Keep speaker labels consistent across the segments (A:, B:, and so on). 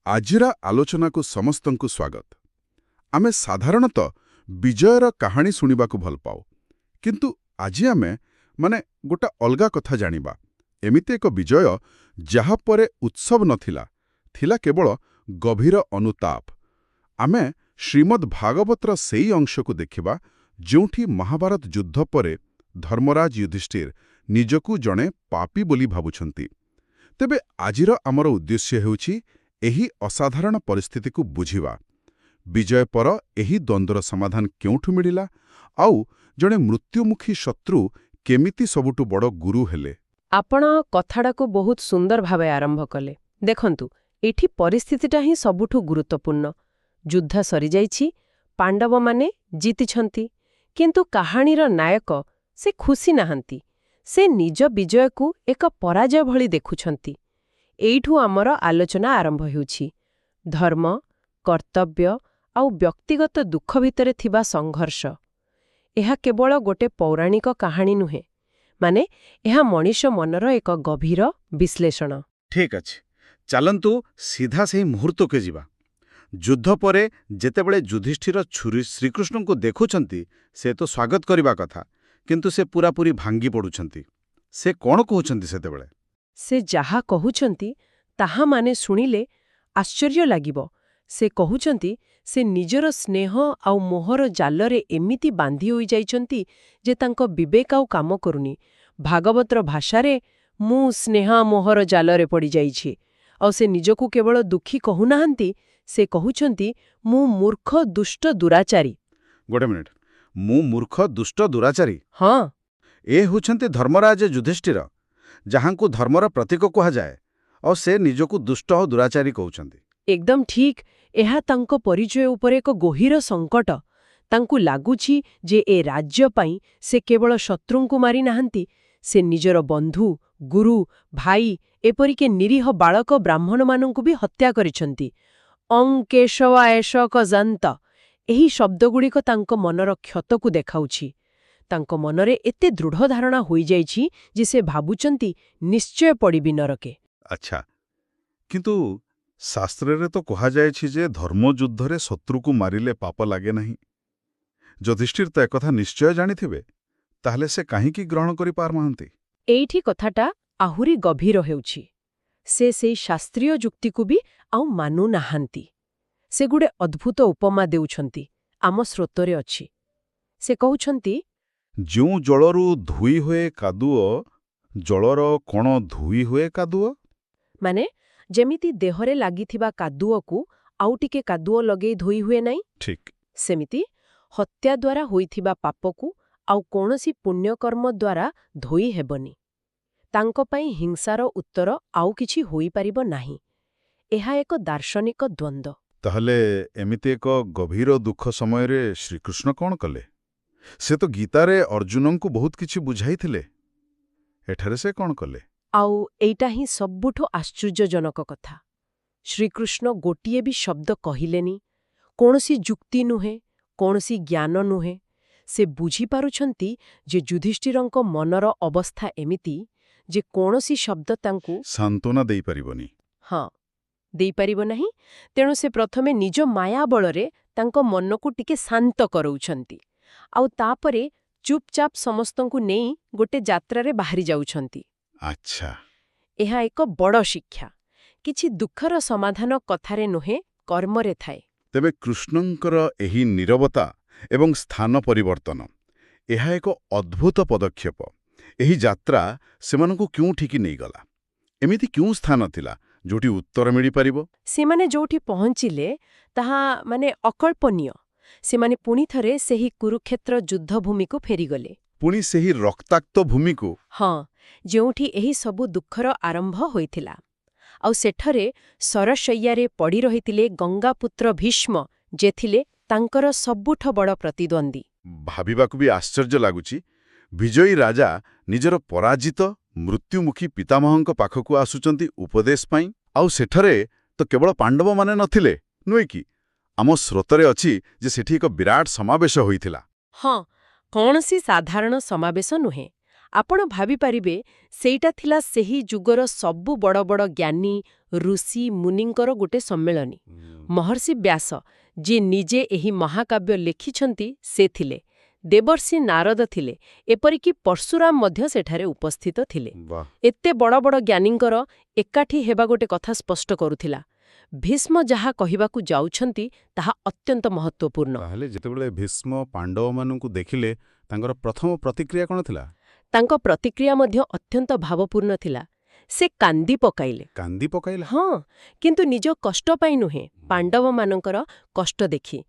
A: ଆଜିର ଆଲୋଚନାକୁ ସମସ୍ତଙ୍କୁ ସ୍ୱାଗତ। ଆମେ ସାଧାରଣତଃ ବିଜୟର କାହାଣୀ ଶୁଣିବାକୁ ଭଲ ପାଉ, କିନ୍ତୁ ଆଜି ଆମେ ଗୋଟେ ଅଲଗା କଥା ଜାଣିବା। ଏମିତି ଏକ ବିଜୟ ଯାହା ପରେ ଉତ୍ସବ ନଥିଲା, ଥିଲା କେବଳ ଗଭୀର ଅନୁତାପ। ଆମେ ଶ୍ରୀମଦ୍ ଭାଗବତର ସେଇ ଅଂଶକୁ ଦେଖିବା ଯେଉଁଠି ମହାଭାରତ ଯୁଦ୍ଧ ପରେ ଧର୍ମରାଜ ଯୁଧିଷ୍ଠିର ନିଜକୁ ଜଣେ ପାପୀ ବୋଲି ଭାବୁଛନ୍ତି। ତେବେ ଆଜିର ଆମର ଉଦ୍ଦେଶ୍ୟ ହେଉଛି ଏହି ଅସାଧାରଣ ପରିସ୍ଥିତିକୁ ବୁଝିବା। ବିଜୟ ପର ଏହି ଦ୍ୱନ୍ଦ୍ୱର ସମାଧାନ କେଉଁଠୁ ମିଳିଲା, ଆଉ ଜଣେ ମୃତ୍ୟୁମୁଖୀ ଶତ୍ରୁ କେମିତି ସବୁଠୁ ବଡ଼ ଗୁରୁ ହେଲେ।
B: ଆପଣ କଥାଟାକୁ ବହୁତ ସୁନ୍ଦର ଭାବେ ଆରମ୍ଭ କଲେ। ଦେଖନ୍ତୁ, ଏଠି ପରିସ୍ଥିତିଟା ହିଁ ସବୁଠୁ ଗୁରୁତ୍ୱପୂର୍ଣ୍ଣ। ଯୁଦ୍ଧ ସରିଯାଇଛି, ପାଣ୍ଡବମାନେ ଜିତିଛନ୍ତି, କିନ୍ତୁ କାହାଣୀର ନାୟକ ସେ ଖୁସି ନାହାନ୍ତି। ସେ ନିଜ ବିଜୟକୁ ଏକ ପରାଜୟ ଭଳି ଦେଖୁଛନ୍ତି। ଏଇଠୁ ଆମର ଆଲୋଚନା ଆରମ୍ଭ ହେଉଛି। ଧର୍ମ, କର୍ତ୍ତବ୍ୟ ଆଉ ବ୍ୟକ୍ତିଗତ ଦୁଃଖ ଭିତରେ ଥିବା ସଂଘର୍ଷ। ଏହା କେବଳ ଗୋଟେ ପୌରାଣିକ କାହାଣୀ ନୁହେଁ, ଏହା ମଣିଷ ମନର ଏକ ଗଭୀର ବିଶ୍ଳେଷଣ।
C: ଠିକ୍ ଅଛି, ଚାଲନ୍ତୁ ସିଧା ସେହି ମୁହୂର୍ତ୍ତକୁ ଯିବା। ଯୁଦ୍ଧ ପରେ ଯେତେବେଳେ ଯୁଧିଷ୍ଠିର ଶ୍ରୀକୃଷ୍ଣଙ୍କୁ ଦେଖୁଛନ୍ତି, ସେ ତ ସ୍ୱାଗତ କରିବା କଥା, କିନ୍ତୁ ସେ ପୂରାପୂରି ଭାଙ୍ଗି ପଡ଼ୁଛନ୍ତି। ସେ କ'ଣ କହୁଛନ୍ତି ସେତେବେଳେ?
B: ସେ ଯାହା କହୁଛନ୍ତି ତାହା ଶୁଣିଲେ ଆଶ୍ଚର୍ଯ୍ୟ ଲାଗିବ। ସେ କହୁଛନ୍ତି ସେ ନିଜର ସ୍ନେହ ଆଉ ମୋହର ଜାଲରେ ଏମିତି ବାନ୍ଧି ହୋଇଯାଇଛନ୍ତି ଯେ ତାଙ୍କ ବିବେକ ଆଉ କାମ କରୁନି। ଭାଗବତର ଭାଷାରେ ମୁଁ ସ୍ନେହ ମୋହର ଜାଲରେ ପଡ଼ିଯାଇଛି। ଆଉ ସେ ନିଜକୁ କେବଳ ଦୁଃଖୀ କହୁନାହାନ୍ତି, ସେ କହୁଛନ୍ତି ମୁଁ ମୂର୍ଖ ଦୁଷ୍ଟ ଦୁରାଚାରୀ।
C: ଗୋଟେ ମିନିଟ୍, ମୁଁ ମୂର୍ଖ ଦୁଷ୍ଟ ଦୁରାଚାରୀ?
B: ହଁ,
C: ଏ ହେଉଛନ୍ତି ଧର୍ମରାଜ ଯୁଧିଷ୍ଠିର, ଯାହାଙ୍କୁ ଧର୍ମର ପ୍ରତୀକ କୁହାଯାଏ, ଆଉ ସେ ନିଜକୁ ଦୁଷ୍ଟ ଓ ଦୁରାଚାରୀ କହୁଛନ୍ତି।
B: ଏକଦମ ଠିକ୍। ଏହା ତାଙ୍କ ପରିଚୟ ଉପରେ ଏକ ଗଭୀର ସଙ୍କଟ। ତାଙ୍କୁ ଲାଗୁଛି ଯେ ଏ ରାଜ୍ୟ ପାଇଁ ସେ କେବଳ ଶତ୍ରୁଙ୍କୁ ମାରିନାହାନ୍ତି, ସେ ନିଜର ବନ୍ଧୁ, ଗୁରୁ, ଭାଇ, ଏପରିକି ନିରୀହ ବାଳକ ବ୍ରାହ୍ମଣମାନଙ୍କୁ ବି ହତ୍ୟା କରିଛନ୍ତି। ଅଂ କେଶବା ଏଷକ ଜନ୍ତ, ଏହି ଶବ୍ଦଗୁଡ଼ିକ ତାଙ୍କ ମନର କ୍ଷତକୁ ଦେଖାଉଛି। ତାଙ୍କ ମନରେ ଏତେ ଦୃଢ଼ ଧାରଣା ହୋଇଯାଇଛି ଯେ ସେ ଭାବୁଛନ୍ତି ନିଶ୍ଚୟ ପଡ଼ିବି ନରକେ।
A: ଆଚ୍ଛା, କିନ୍ତୁ ଶାସ୍ତ୍ରରେ ତ କୁହାଯାଇଛି ଯେ ଧର୍ମଯୁଦ୍ଧରେ ଶତ୍ରୁକୁ ମାରିଲେ ପାପ ଲାଗେ ନାହିଁ। ଯୁଧିଷ୍ଠିର ତ ଏକଥା ନିଶ୍ଚୟ ଜାଣିଥିବେ, ତାହେଲେ ସେ କାହିଁକି ଗ୍ରହଣ କରିପାରୁନାହାନ୍ତି?
B: ଏଇଠି କଥାଟା ଆହୁରି ଗଭୀର ହେଉଛି। ସେ ସେଇ ଶାସ୍ତ୍ରୀୟ ଯୁକ୍ତିକୁ ବି ଆଉ ମାନୁନାହାନ୍ତି। ସେ ଗୋଟେ ଅଦ୍ଭୁତ ଉପମା ଦେଉଛନ୍ତି, ଆମ ସ୍ରୋତରେ ଅଛି। ସେ କହୁଛନ୍ତି,
A: ଯେଉଁ ଜଳରୁ ଧୋଇ ହୁଏ କାଦୁଅ, ଜଳର କ'ଣ ଧୋଇ ହୁଏ କାଦୁଅ?
B: ଯେମିତି ଦେହରେ ଲାଗିଥିବା କାଦୁଅକୁ ଆଉ ଟିକେ କାଦୁଅ ଲଗେଇ ଧୋଇ ହୁଏ ନାହିଁ,
A: ଠିକ୍
B: ସେମିତି ହତ୍ୟା ଦ୍ୱାରା ହୋଇଥିବା ପାପକୁ ଆଉ କୌଣସି ପୁଣ୍ୟକର୍ମ ଦ୍ୱାରା ଧୋଇ ହେବନି। ତାଙ୍କ ପାଇଁ ହିଂସାର ଉତ୍ତର ଆଉ କିଛି ହୋଇପାରିବ ନାହିଁ। ଏହା ଏକ ଦାର୍ଶନିକ ଦ୍ୱନ୍ଦ୍ୱ।
A: ତାହେଲେ ଏମିତି ଏକ ଗଭୀର ଦୁଃଖ ସମୟରେ ଶ୍ରୀକୃଷ୍ଣ କ'ଣ କଲେ? ସେ ତ ଗୀତାରେ ଅର୍ଜୁନଙ୍କୁ ବହୁତ କିଛି ବୁଝାଇଥିଲେ। ଏଠାରେ ସେ କ'ଣ କଲେ?
B: ଆଉ ଏଇଟା ହିଁ ସବୁଠୁ ଆଶ୍ଚର୍ଯ୍ୟଜନକ କଥା। ଶ୍ରୀକୃଷ୍ଣ ଗୋଟିଏ ବି ଶବ୍ଦ କହିଲେନି। କୌଣସି ଯୁକ୍ତି ନୁହେଁ, କୌଣସି ଜ୍ଞାନ ନୁହେଁ। ସେ ବୁଝିପାରୁଛନ୍ତି ଯେ ଯୁଧିଷ୍ଠିରଙ୍କ ମନର ଅବସ୍ଥା ଏମିତି ଯେ କୌଣସି ଶବ୍ଦ ତାଙ୍କୁ
A: ସାନ୍ତ୍ୱନା ଦେଇପାରିବନି।
B: ଦେଇପାରିବ ନାହିଁ। ତେଣୁ ସେ ପ୍ରଥମେ ନିଜ ମାୟା ବଳରେ ତାଙ୍କ ମନକୁ ଟିକେ ଶାନ୍ତ କରଉଛନ୍ତି, ଆଉ ତାପରେ ଚୁପଚାପ ସମସ୍ତଙ୍କୁ ନେଇ ଗୋଟେ ଯାତ୍ରାରେ ବାହାରି ଯାଉଛନ୍ତି।
A: ଆଚ୍ଛା,
B: ଏହା ଏକ ବଡ଼ ଶିକ୍ଷା। କିଛି ଦୁଃଖର ସମାଧାନ କଥାରେ ନୁହେଁ, କର୍ମରେ ଥାଏ।
A: ତେବେ କୃଷ୍ଣଙ୍କର ଏହି ନୀରବତା ଏବଂ ସ୍ଥାନ ପରିବର୍ତ୍ତନ, ଏହା ଏକ ଅଦ୍ଭୁତ ପଦକ୍ଷେପ। ଏହି ଯାତ୍ରା ସେମାନଙ୍କୁ କେଉଁଠିକି ନେଇଗଲା? ଏମିତି କେଉଁ ସ୍ଥାନ ଥିଲା ଯେଉଁଠି ଉତ୍ତର ମିଳିପାରିବ?
B: ସେମାନେ ଯେଉଁଠି ପହଞ୍ଚିଲେ ତାହା ଅକଳ୍ପନୀୟ। ସେମାନେ ପୁଣିଥରେ ସେହି କୁରୁକ୍ଷେତ୍ର ଯୁଦ୍ଧଭୂମିକୁ ଫେରିଗଲେ।
A: ପୁଣି ସେହି ରକ୍ତାକ୍ତ ଭୂମିକୁ?
B: ହଁ, ଯେଉଁଠି ଏହି ସବୁ ଦୁଃଖର ଆରମ୍ଭ ହୋଇଥିଲା। ଆଉ ସେଠାରେ ସରଶയ്ୟାରେ ପଡ଼ି ରହିଥିଲେ ଗଙ୍ଗାପୁତ୍ର ଭୀଷ୍ମ, ଯେ ଥିଲେ ତାଙ୍କର ସବୁଠୁ ବଡ଼ ପ୍ରତିଦ୍ୱନ୍ଦ୍ୱୀ।
A: ଭାବିବାକୁ ବି ଆଶ୍ଚର୍ଯ୍ୟ ଲାଗୁଛି, ବିଜୟୀ ରାଜା ନିଜର ପରାଜିତ ମୃତ୍ୟୁମୁଖୀ ପିତାମହଙ୍କ ପାଖକୁ ଆସୁଛନ୍ତି ଉପଦେଶ ପାଇଁ। ଆଉ ସେଠାରେ ତ କେବଳ ପାଣ୍ଡବମାନେ ନଥିଲେ, ନୁହେଁ କି? ଆମ ସ୍ରୋତରେ ଅଛି ଯେ ସେଠି ଏକ ବିରାଟ ସମାବେଶ ହୋଇଥିଲା।
B: ହଁ, କୌଣସି ସାଧାରଣ ସମାବେଶ ନୁହେଁ। ଆପଣ ଭାବିପାରିବେ ସେଇଟା ଥିଲା ସେହି ଯୁଗର ସବୁ ବଡ଼ ବଡ଼ ଜ୍ଞାନୀ ଋଷି ମୁନିଙ୍କର ଗୋଟେ ସମ୍ମିଳନୀ। ମହର୍ଷି ବ୍ୟାସ ଯିଏ ନିଜେ ଏହି ମହାକାବ୍ୟ ଲେଖିଛନ୍ତି ସେ ଥିଲେ, ଦେବର୍ଷି ନାରଦ ଥିଲେ, ଏପରିକି ପର୍ଶୁରାମ ମଧ୍ୟ ସେଠାରେ ଉପସ୍ଥିତ ଥିଲେ।
C: ବାଃ,
B: ଏତେ ବଡ଼ ବଡ଼ ଜ୍ଞାନୀଙ୍କର ଏକାଠି ହେବା ଗୋଟେ କଥା ସ୍ପଷ୍ଟ କରୁଥିଲା, ଭୀଷ୍ମ ଯାହା କହିବାକୁ ଯାଉଛନ୍ତି ତାହା ଅତ୍ୟନ୍ତ ମହତ୍ତ୍ୱପୂର୍ଣ୍ଣ।
A: ତାହେଲେ ଯେତେବେଳେ ଭୀଷ୍ମ ପାଣ୍ଡବମାନଙ୍କୁ ଦେଖିଲେ ତାଙ୍କର ପ୍ରଥମ ପ୍ରତିକ୍ରିୟା କ'ଣ ଥିଲା?
B: ତାଙ୍କ ପ୍ରତିକ୍ରିୟା ମଧ୍ୟ ଅତ୍ୟନ୍ତ ଭାବପୂର୍ଣ୍ଣ ଥିଲା। ସେ କାନ୍ଦି ପକାଇଲେ।
A: କାନ୍ଦି ପକାଇଲା?
B: ହଁ, କିନ୍ତୁ ନିଜ କଷ୍ଟ ପାଇଁ ନୁହେଁ, ପାଣ୍ଡବମାନଙ୍କର କଷ୍ଟ ଦେଖି।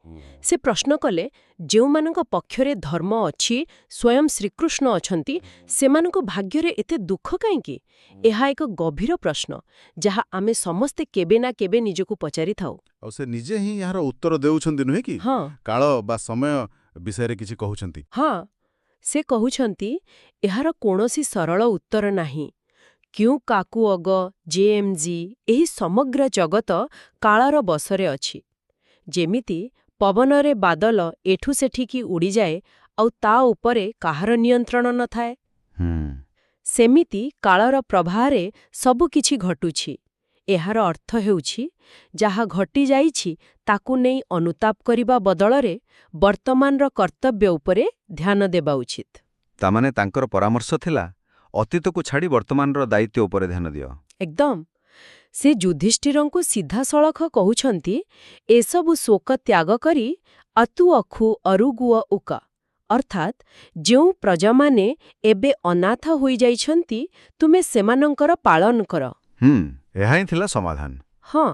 B: ସେ ପ୍ରଶ୍ନ କଲେ, ଯେଉଁମାନଙ୍କ ପକ୍ଷରେ ଧର୍ମ ଅଛି, ସ୍ୱୟଂ ଶ୍ରୀକୃଷ୍ଣ ଅଛନ୍ତି, ସେମାନଙ୍କ ଭାଗ୍ୟରେ ଏତେ ଦୁଃଖ କାହିଁକି? ଏହା ଏକ ଗଭୀର ପ୍ରଶ୍ନ, ଯାହା ଆମେ ସମସ୍ତେ କେବେ ନା କେବେ ନିଜକୁ ପଚାରିଥାଉ।
A: ଆଉ ସେ ନିଜେ ହିଁ ଏହାର ଉତ୍ତର ଦେଉଛନ୍ତି ନୁହେଁ କି?
B: ହଁ
A: କାଳ ବା ସମୟ ବିଷୟରେ କିଛି କହୁଛନ୍ତି?
B: ହଁ, ସେ କହୁଛନ୍ତି, ଏହାର କୌଣସି ସରଳ ଉତ୍ତର ନାହିଁ। କ୍ୟୁ କାକୁ ଅଗ ଜେଏମ୍ଜି ଏହି ସମଗ୍ର ଜଗତ କାଳର ବଶରେ ଅଛି। ଯେମିତି ପବନରେ ବାଦଲ ଏଠୁ ସେଠିକି ଉଡ଼ିଯାଏ ଆଉ ତା ଉପରେ କାହାର ନିୟନ୍ତ୍ରଣ ନଥାଏ, ସେମିତି କାଳର ପ୍ରବାହରେ ସବୁକିଛି ଘଟୁଛି। ଏହାର ଅର୍ଥ ହେଉଛି, ଯାହା ଘଟିଯାଇଛି ତାକୁ ନେଇ ଅନୁତାପ କରିବା ବଦଳରେ ବର୍ତ୍ତମାନର କର୍ତ୍ତବ୍ୟ ଉପରେ ଧ୍ୟାନ ଦେବା ଉଚିତ।
D: ତାମାନେ ତାଙ୍କର ପରାମର୍ଶ ଥିଲା, ଅତୀତକୁ ଛାଡ଼ି ବର୍ତ୍ତମାନର ଦାୟିତ୍ୱ ଉପରେ ଧ୍ୟାନ ଦିଅ।
B: ଏକଦମ। ସେ ଯୁଧିଷ୍ଠିରଙ୍କୁ ସିଧାସଳଖ କହୁଛନ୍ତି, ଏସବୁ ଶୋକ ତ୍ୟାଗ କରି ଅତୁ ଅଖୁ ଅରୁଗୁଅ ଉକ, ଅର୍ଥାତ୍ ଯେଉଁ ପ୍ରଜାମାନେ ଏବେ ଅନାଥ ହୋଇଯାଇଛନ୍ତି, ତୁମେ ସେମାନଙ୍କର ପାଳନ କର।
D: ଏହା ହିଁ ଥିଲା ସମାଧାନ।
B: ହଁ,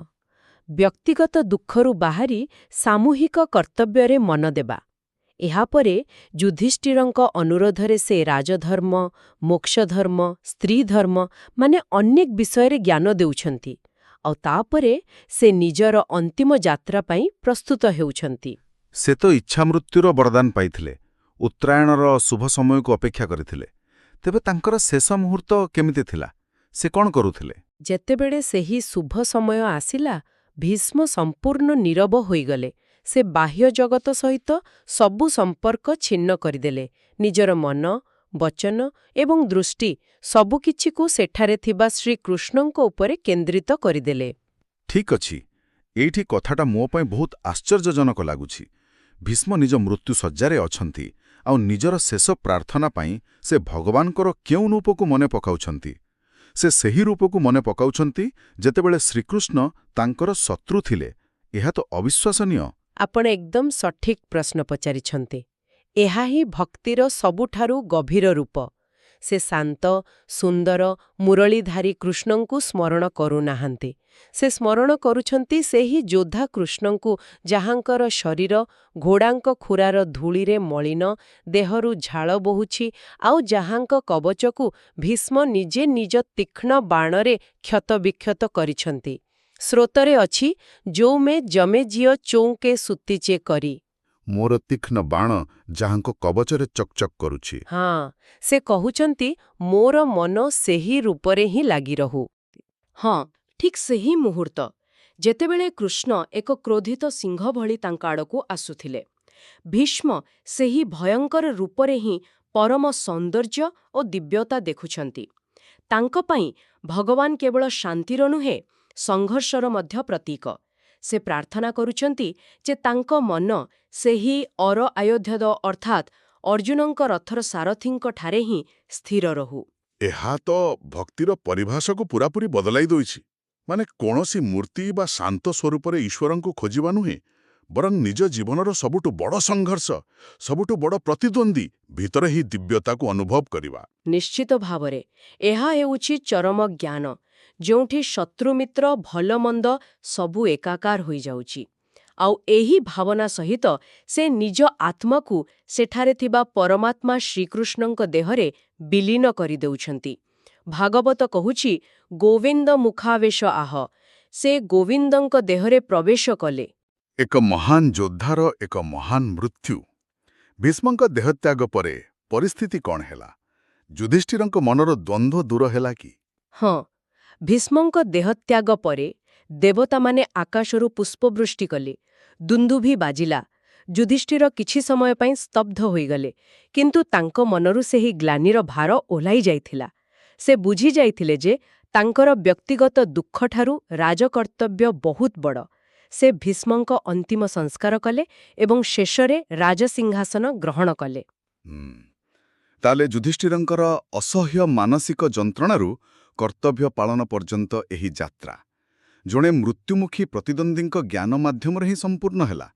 B: ବ୍ୟକ୍ତିଗତ ଦୁଃଖରୁ ବାହାରି ସାମୂହିକ କର୍ତ୍ତବ୍ୟରେ ମନ ଦେବା। ଏହାପରେ ଯୁଧିଷ୍ଠିରଙ୍କ ଅନୁରୋଧରେ ସେ ରାଜଧର୍ମ, ମୋକ୍ଷଧର୍ମ, ସ୍ତ୍ରୀଧର୍ମ ମାନେ ଅନେକ ବିଷୟରେ ଜ୍ଞାନ ଦେଉଛନ୍ତି। ଆଉ ତାପରେ ସେ ନିଜର ଅନ୍ତିମ ଯାତ୍ରା ପାଇଁ ପ୍ରସ୍ତୁତ ହେଉଛନ୍ତି।
A: ସେ ତ ଇଚ୍ଛାମୃତ୍ୟୁର ବରଦାନ ପାଇଥିଲେ, ଉତ୍ତରାୟଣର ଶୁଭ ସମୟକୁ ଅପେକ୍ଷା କରିଥିଲେ। ତେବେ ତାଙ୍କର ଶେଷ ମୁହୂର୍ତ୍ତ କେମିତି ଥିଲା? ସେ କ'ଣ କରୁଥିଲେ?
B: ଯେତେବେଳେ ସେହି ଶୁଭ ସମୟ ଆସିଲା, ଭୀଷ୍ମ ସମ୍ପୂର୍ଣ୍ଣ ନୀରବ ହୋଇଗଲେ। ସେ ବାହ୍ୟ ଜଗତ ସହିତ ସବୁ ସମ୍ପର୍କ ଛିନ୍ନ କରିଦେଲେ। ନିଜର ମନ, ବଚନ ଏବଂ ଦୃଷ୍ଟି ସବୁକିଛିକୁ ସେଠାରେ ଥିବା ଶ୍ରୀକୃଷ୍ଣଙ୍କ ଉପରେ କେନ୍ଦ୍ରିତ କରିଦେଲେ।
A: ଠିକ୍ ଅଛି, ଏଇଠି କଥାଟା ମୋ ପାଇଁ ବହୁତ ଆଶ୍ଚର୍ଯ୍ୟଜନକ ଲାଗୁଛି। ଭୀଷ୍ମ ନିଜ ମୃତ୍ୟୁଶଯ୍ୟାରେ ଅଛନ୍ତି, ଆଉ ନିଜର ଶେଷ ପ୍ରାର୍ଥନା ପାଇଁ ସେ ଭଗବାନଙ୍କର କେଉଁ ରୂପକୁ ମନେ ପକାଉଛନ୍ତି? ସେ ସେହି ରୂପକୁ ମନେ ପକାଉଛନ୍ତି ଯେତେବେଳେ ଶ୍ରୀକୃଷ୍ଣ ତାଙ୍କର ଶତ୍ରୁ ଥିଲେ। ଏହା ତ ଅବିଶ୍ୱାସନୀୟ।
B: ଆପଣ ଏକଦମ ସଠିକ୍ ପ୍ରଶ୍ନ ପଚାରିଛନ୍ତି। ଏହା ହିଁ ଭକ୍ତିର ସବୁଠାରୁ ଗଭୀର ରୂପ। ସେ ଶାନ୍ତ, ସୁନ୍ଦର, ମୁରଳୀଧାରୀ କୃଷ୍ଣଙ୍କୁ ସ୍ମରଣ କରୁନାହାନ୍ତି। ସେ ସ୍ମରଣ କରୁଛନ୍ତି ସେହି ଯୋଦ୍ଧା କୃଷ୍ଣଙ୍କୁ, ଯାହାଙ୍କର ଶରୀର ଘୋଡ଼ାଙ୍କ ଖୁରାର ଧୂଳିରେ ମଳିନ, ଦେହରୁ ଝାଳ ବହୁଛି, ଆଉ ଯାହାଙ୍କ କବଚକୁ ଭୀଷ୍ମ ନିଜେ ନିଜ ତୀକ୍ଷ୍ଣ ବାଣରେ କ୍ଷତବିକ୍ଷତ କରିଛନ୍ତି। ସ୍ରୋତରେ ଅଛି, ଯୋଉ ମେ ଜମେ ଜିଅ ଚୌକେ ସୁତିଚେ କରି।
A: ମୋର ତୀକ୍ଷ୍ଣ ବାଣ ଯାହାଙ୍କ କବଚରେ ଚକ୍ଚକ୍ କରୁଛି।
B: ହଁ, ସେ କହୁଛନ୍ତି, ମୋର ମନ ସେହି ରୂପରେ ହିଁ ଲାଗି ରହୁ। ହଁ, ଠିକ୍ ସେହି ମୁହୂର୍ତ୍ତ, ଯେତେବେଳେ କୃଷ୍ଣ ଏକ କ୍ରୋଧିତ ସିଂହ ଭଳି ତାଙ୍କ ଆଡ଼କୁ ଆସୁଥିଲେ। ଭୀଷ୍ମ ସେହି ଭୟଙ୍କର ରୂପରେ ହିଁ ପରମ ସୌନ୍ଦର୍ଯ୍ୟ ଓ ଦିବ୍ୟତା ଦେଖୁଛନ୍ତି। ତାଙ୍କ ପାଇଁ ଭଗବାନ କେବଳ ଶାନ୍ତିର ନୁହେଁ, ସଂଘର୍ଷର ମଧ୍ୟ ପ୍ରତୀକ। ସେ ପ୍ରାର୍ଥନା କରୁଛନ୍ତି ଯେ ତାଙ୍କ ମନ ସେହି ଅର ଆୟୋଧ୍ୟଦ ଅର୍ଥାତ୍ ଅର୍ଜୁନଙ୍କ ରଥର ସାରଥୀଙ୍କଠାରେ ହିଁ ସ୍ଥିର ରହୁ।
A: ଏହା ତ ଭକ୍ତିର ପରିଭାଷାକୁ ପୂରାପୂରି ବଦଳାଇ ଦେଉଛି। ମାନେ କୌଣସି ମୂର୍ତ୍ତି ବା ଶାନ୍ତ ସ୍ୱରୂପରେ ଈଶ୍ୱରଙ୍କୁ ଖୋଜିବା ନୁହେଁ, ବରଂ ନିଜ ଜୀବନର ସବୁଠୁ ବଡ଼ ସଂଘର୍ଷ, ସବୁଠୁ ବଡ଼ ପ୍ରତିଦ୍ୱନ୍ଦ୍ୱୀ ଭିତରେ ହିଁ ଦିବ୍ୟତାକୁ ଅନୁଭବ କରିବା।
B: ନିଶ୍ଚିତ ଭାବରେ ଏହା ହେଉଛି ଚରମ ଜ୍ଞାନ, ଯେଉଁଠି ଶତ୍ରୁମିତ୍ର ଭଲମନ୍ଦ ସବୁ ଏକାକାର ହୋଇଯାଉଛି। ଆଉ ଏହି ଭାବନା ସହିତ ସେ ନିଜ ଆତ୍ମାକୁ ସେଠାରେ ଥିବା ପରମାତ୍ମା ଶ୍ରୀକୃଷ୍ଣଙ୍କ ଦେହରେ ବିଲୀନ କରିଦେଉଛନ୍ତି। ଭାଗବତ କହୁଛି, ଗୋବିନ୍ଦ ମୁଖାବେଶ ଆହ। ସେ ଗୋବିନ୍ଦଙ୍କ ଦେହରେ ପ୍ରବେଶ କଲେ।
A: ଏକ ମହାନ ଯୋଦ୍ଧାର ଏକ ମହାନ ମୃତ୍ୟୁ। ଭୀଷ୍ମଙ୍କ ଦେହତ୍ୟାଗ ପରେ ପରିସ୍ଥିତି କ'ଣ ହେଲା? ଯୁଧିଷ୍ଠିରଙ୍କ ମନର ଦ୍ୱନ୍ଦ୍ୱ ଦୂର ହେଲା କି?
B: ହଁ, ଭୀଷ୍ମଙ୍କ ଦେହତ୍ୟାଗ ପରେ ଦେବତାମାନେ ଆକାଶରୁ ପୁଷ୍ପବୃଷ୍ଟି କଲେ, ଦୁନ୍ଦୁଭି ବାଜିଲା, ଯୁଧିଷ୍ଠିର କିଛି ସମୟ ପାଇଁ ସ୍ତବ୍ଧ ହୋଇଗଲେ, କିନ୍ତୁ ତାଙ୍କ ମନରୁ ସେହି ଗ୍ଲାନିର ଭାର ଓହ୍ଲାଇ ଯାଇଥିଲା। ସେ ବୁଝି ଯାଇଥିଲେ ଯେ ତାଙ୍କର ବ୍ୟକ୍ତିଗତ ଦୁଃଖଠାରୁ ରାଜକର୍ତ୍ତବ୍ୟ ବହୁତ ବଡ଼। ସେ ଭୀଷ୍ମଙ୍କ ଅନ୍ତିମ ସଂସ୍କାର କଲେ ଏବଂ ଶେଷରେ ରାଜସିଂହାସନ ଗ୍ରହଣ କଲେ।
A: ତାହେଲେ ଯୁଧିଷ୍ଠିରଙ୍କର ଅସହ୍ୟ ମାନସିକ ଯନ୍ତ୍ରଣାରୁ କର୍ତ୍ତବ୍ୟ ପାଳନ ପର୍ଯ୍ୟନ୍ତ ଏହି ଯାତ୍ରା ଜଣେ ମୃତ୍ୟୁମୁଖୀ ପ୍ରତିଦ୍ୱନ୍ଦ୍ୱୀଙ୍କ ଜ୍ଞାନ ମାଧ୍ୟମରେ ହିଁ ସମ୍ପୂର୍ଣ୍ଣ ହେଲା।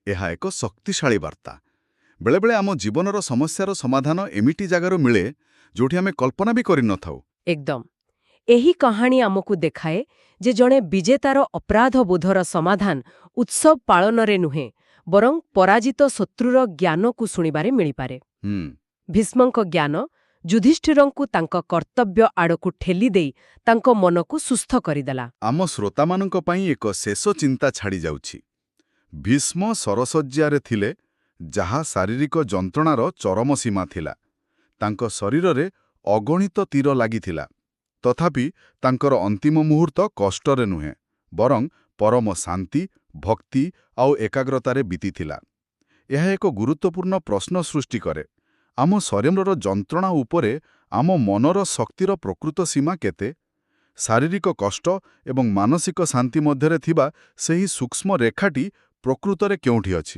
A: ଏହା ଏକ ଶକ୍ତିଶାଳୀ ବାର୍ତ୍ତା। ବେଳେବେଳେ ଆମ ଜୀବନର ସମସ୍ୟାର ସମାଧାନ ଏମିତି ଜାଗାରୁ ମିଳେ ଯେଉଁଠି ଆମେ କଳ୍ପନା ବି କରିନଥାଉ।
B: ଏକଦମ। ଏହି କାହାଣୀ ଆମକୁ ଦେଖାଏ ଯେ ଜଣେ ବିଜେତାର ଅପରାଧବୋଧର ସମାଧାନ ଉତ୍ସବ ପାଳନରେ ନୁହେଁ, ବରଂ ପରାଜିତ ଶତ୍ରୁର ଜ୍ଞାନକୁ ଶୁଣିବାରେ ମିଳିପାରେ। ଭୀଷ୍ମଙ୍କ ଜ୍ଞାନ ଯୁଧିଷ୍ଠିରଙ୍କୁ ତାଙ୍କ କର୍ତ୍ତବ୍ୟ ଆଡ଼କୁ ଠେଲିଦେଇ ତାଙ୍କ ମନକୁ ସୁସ୍ଥ କରିଦେଲା।
A: ଆମ ଶ୍ରୋତାମାନଙ୍କ ପାଇଁ ଏକ ଶେଷ ଚିନ୍ତା ଛାଡ଼ିଯାଉଛି। ଭୀଷ୍ମ ସରଶଯ୍ୟାରେ ଥିଲେ, ଯାହା ଶାରୀରିକ ଯନ୍ତ୍ରଣାର ଚରମ ସୀମା ଥିଲା। ତାଙ୍କ ଶରୀରରେ ଅଗଣିତ ତୀର ଲାଗିଥିଲା। ତଥାପି ତାଙ୍କର ଅନ୍ତିମ ମୁହୂର୍ତ୍ତ କଷ୍ଟରେ ନୁହେଁ, ବରଂ ପରମ ଶାନ୍ତି, ଭକ୍ତି ଆଉ ଏକାଗ୍ରତାରେ ବିତିଥିଲା। ଏହା ଏକ ଗୁରୁତ୍ୱପୂର୍ଣ୍ଣ ପ୍ରଶ୍ନ ସୃଷ୍ଟି କରେ। ଆମ ଶରୀରର ଯନ୍ତ୍ରଣା ଉପରେ ଆମ ମନର ଶକ୍ତିର ପ୍ରକୃତ ସୀମା କେତେ? ଶାରୀରିକ କଷ୍ଟ ଏବଂ ମାନସିକ ଶାନ୍ତି ମଧ୍ୟରେ ଥିବା ସେହି ସୂକ୍ଷ୍ମ ରେଖାଟି ପ୍ରକୃତରେ କେଉଁଠି ଅଛି?